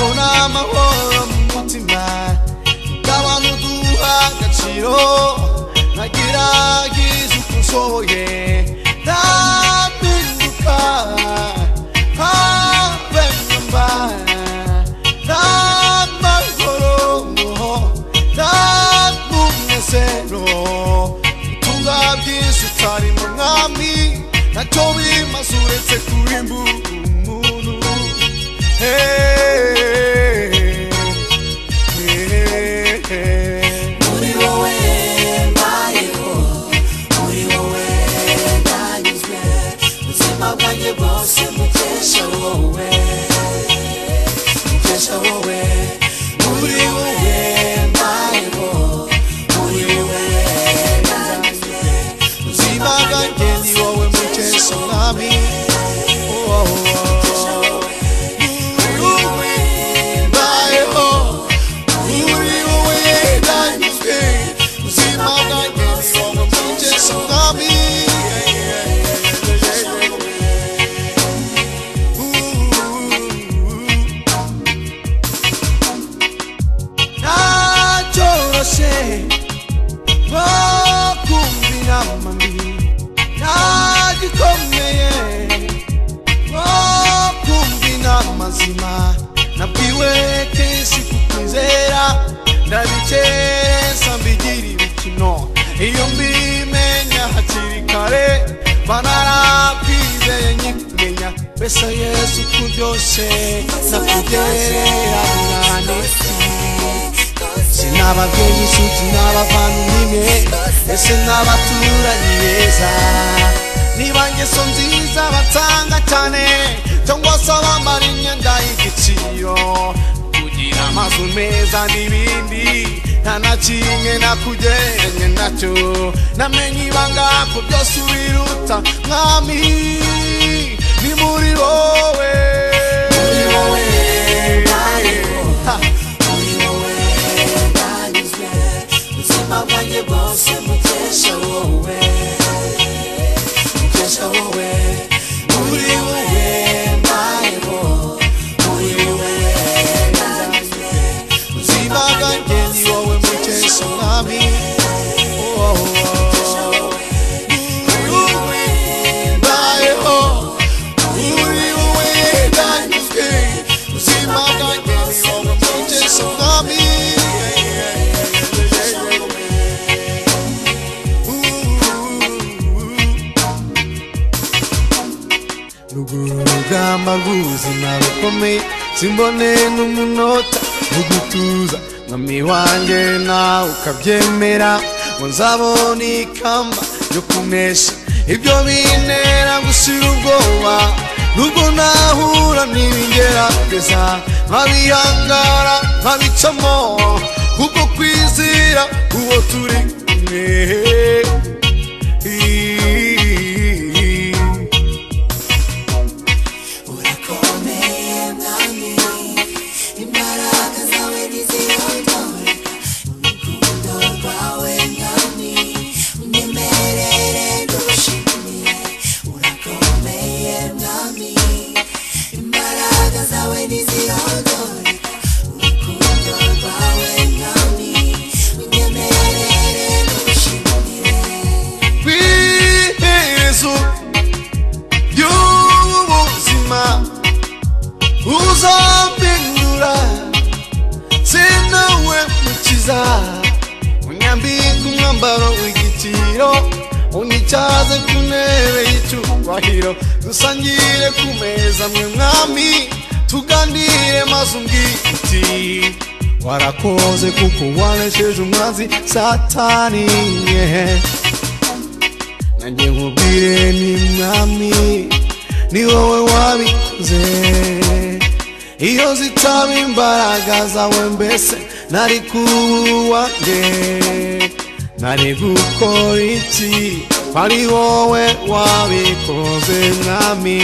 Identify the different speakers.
Speaker 1: nkabona amahoro mu mutima ndabona uduha agaciro nagerageje uko nshoboye ndampinduka habe nyamba ndamahoro ndamunezero utunga byinshi utari mu mwami ntacyo bimaze uretse kurimbura umuntu
Speaker 2: muri wowe mbayeho muri wowe ndanyuzwe ubuzima bwanjye bwose mukesha wowe muri wowe mbayeho muri wowe ndanyuzwe
Speaker 1: ubuzima bwanjye ni wowe mukesha mwami nabwiwe kenshi kukwizera ndabikereza mbigira ibikino iyo mbimenya hakiri kare banarakwizeye nyikumenya mbese Yesu kuryoshe nakugereranya n'iki sinababyeyi inshuti n'abavandimwe ese n'abaturanyi beza niba ngeso nziza batanga cyane cyangwa se abambara imyenda y'igiciro kugira amazu meza n'ibindi nta na kimwe nakugereranya nacyo namenye ibanga ko byose ubiruta mwami ni muri wowe
Speaker 2: muri wowe ndanyuzwe ubuzima bwanjye bwose mukesha wowe muri wowe mbayeho muri wowe ndanyuzwe
Speaker 1: ubuzima bwanjye ni wowe mukesha mwami urugamba rw'ubuzima rukomeye simbone n'umunota wo gutuza mwami wanjye nawe ukabyemera ngo nzabona ikamba yo kunesha ibyo bintera gushira ubwoba nubwo nahura n'ibingerageza nkabihangara nkabicamo kuko kwizera uwo turi kumwe uzompindura sinawe mukiza unyambika umwambaro w'igiciro unicaze ku ntebe y'icyubahiro dusangire ku meza mwe mwami tuganire maze umbwire uti warakoze kuko wanesheje umwanzi satani nanjye nkubwire ni mwami ni wowe wabikoze iyo zitaba imbaraga zawe mbese nari kuwa nde nari gukora iki ari wowe wabikoze mwami